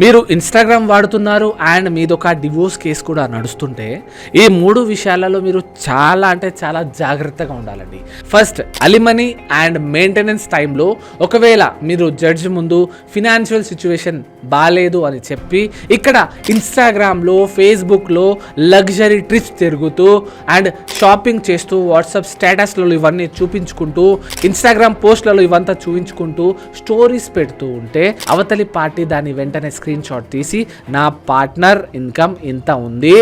మీరు ఇన్స్టాగ్రామ్ వాడుతున్నారు and మీదొక divorce case కూడా నడుస్తుంటే ఈ 3 విషయాలలో మీరు చాలా అంటే చాలా జాగ్రత్తగా ఉండాలండి. ఫస్ట్, అలిమనీ అండ్ మెయింటెనెన్స్ టైంలో ఒకవేళ మీరు జడ్జి ముందు ఫినాన్షియల్ సిచ్యువేషన్ బాగాలేదు అని చెప్పి ఇక్కడ ఇన్స్టాగ్రామ్లో ఫేస్బుక్లో లగ్జరీ ట్రిప్స్ తిరుగుతూ అండ్ షాపింగ్ చేస్తూ వాట్సాప్ స్టేటస్లలో ఇవన్నీ చూపించుకుంటూ ఇన్స్టాగ్రామ్ పోస్ట్లలో ఇవంతా చూపించుకుంటూ స్టోరీస్ పెడుతూ ఉంటే అవతలి పార్టీ దాన్ని వెంటనే స్క్రీన్ షాట్ తీసి నా పార్ట్నర్ ఇన్కమ్ ఇంత ఉంది,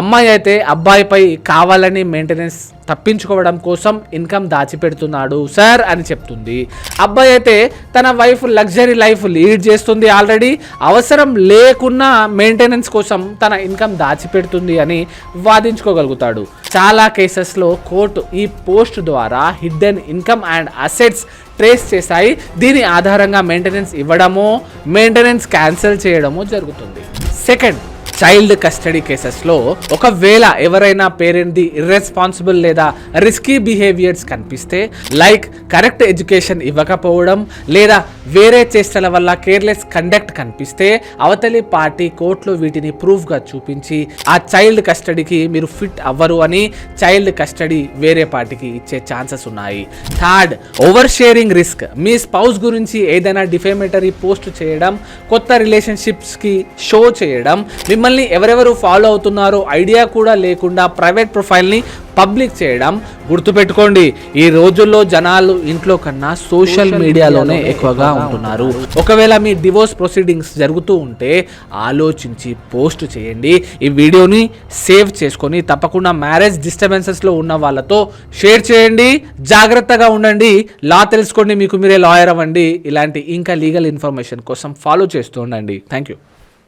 అమ్మాయి అయితే అబ్బాయిపై కావాలని మెయింటెనెన్స్ తప్పించుకోవడం కోసం ఇన్కమ్ దాచిపెడుతున్నాడు సార్ అని చెప్తుంది. అబ్బాయి అయితే తన వైఫ్ లగ్జరీ లైఫ్ లీడ్ చేస్తుంది, ఆల్రెడీ అవసరం లేకున్నా మెయింటెనెన్స్ కోసం తన ఇన్కమ్ దాచిపెడుతుంది అని వాదించుకోగలుగుతాడు. చాలా కేసెస్లో కోర్టు ఈ పోస్ట్ ద్వారా hidden income and assets trace చేశాయి. దీని ఆధారంగా మెయింటెనెన్స్ ఇవ్వడమో మెయింటెనెన్స్ క్యాన్సిల్ చేయడమో జరుగుతుంది. సెకండ్, చైల్డ్ కస్టడీ కేసెస్లో ఒకవేళ ఎవరైనా పేరెంట్ది ఇర్రెస్పాన్సిబుల్ లేదా రిస్కీ బిహేవియర్స్ కనిపిస్తే, లైక్ కరెక్ట్ ఎడ్యుకేషన్ ఇవ్వకపోవడం లేదా వేరే చేష్టల వల్ల కేర్లెస్ కండక్ట్ కనిపిస్తే అవతలి పార్టీ కోర్టులో వీటిని ప్రూఫ్గా చూపించి ఆ చైల్డ్ కస్టడీకి మీరు ఫిట్ అవ్వరు అని చైల్డ్ కస్టడీ వేరే పార్టీకి ఇచ్చే ఛాన్సెస్ ఉన్నాయి. Third, over sharing risk. మీ స్పౌస్ గురించి ఏదైనా డిఫేమేటరీ పోస్ట్ చేయడం, కొత్త రిలేషన్షిప్స్కి షో చేయడం, మిమ్మల్ని ఎవరెవరు ఫాలో అవుతున్నారో ఐడియా కూడా లేకుండా ప్రైవేట్ ప్రొఫైల్ని పబ్లిక్ చేయడం. గుర్తుపెట్టుకోండి, ఈ రోజుల్లో జనాలు ఇంట్లో కన్నా సోషల్ మీడియాలోనే ఎక్కువగా ఉంటున్నారు. ఒకవేళ మీ డివోర్స్ ప్రొసీడింగ్స్ జరుగుతూ ఉంటే ఆలోచించి పోస్ట్ చేయండి. ఈ వీడియోని సేవ్ చేసుకొని తప్పకుండా మ్యారేజ్ డిస్టర్బెన్సెస్లో ఉన్న వాళ్ళతో షేర్ చేయండి. జాగ్రత్తగా ఉండండి, లా తెలుసుకోండి, మీకు మీరే లాయర్ అవ్వండి. ఇలాంటి ఇంకా లీగల్ ఇన్ఫర్మేషన్ కోసం ఫాలో చేస్తూ ఉండండి. Thank you.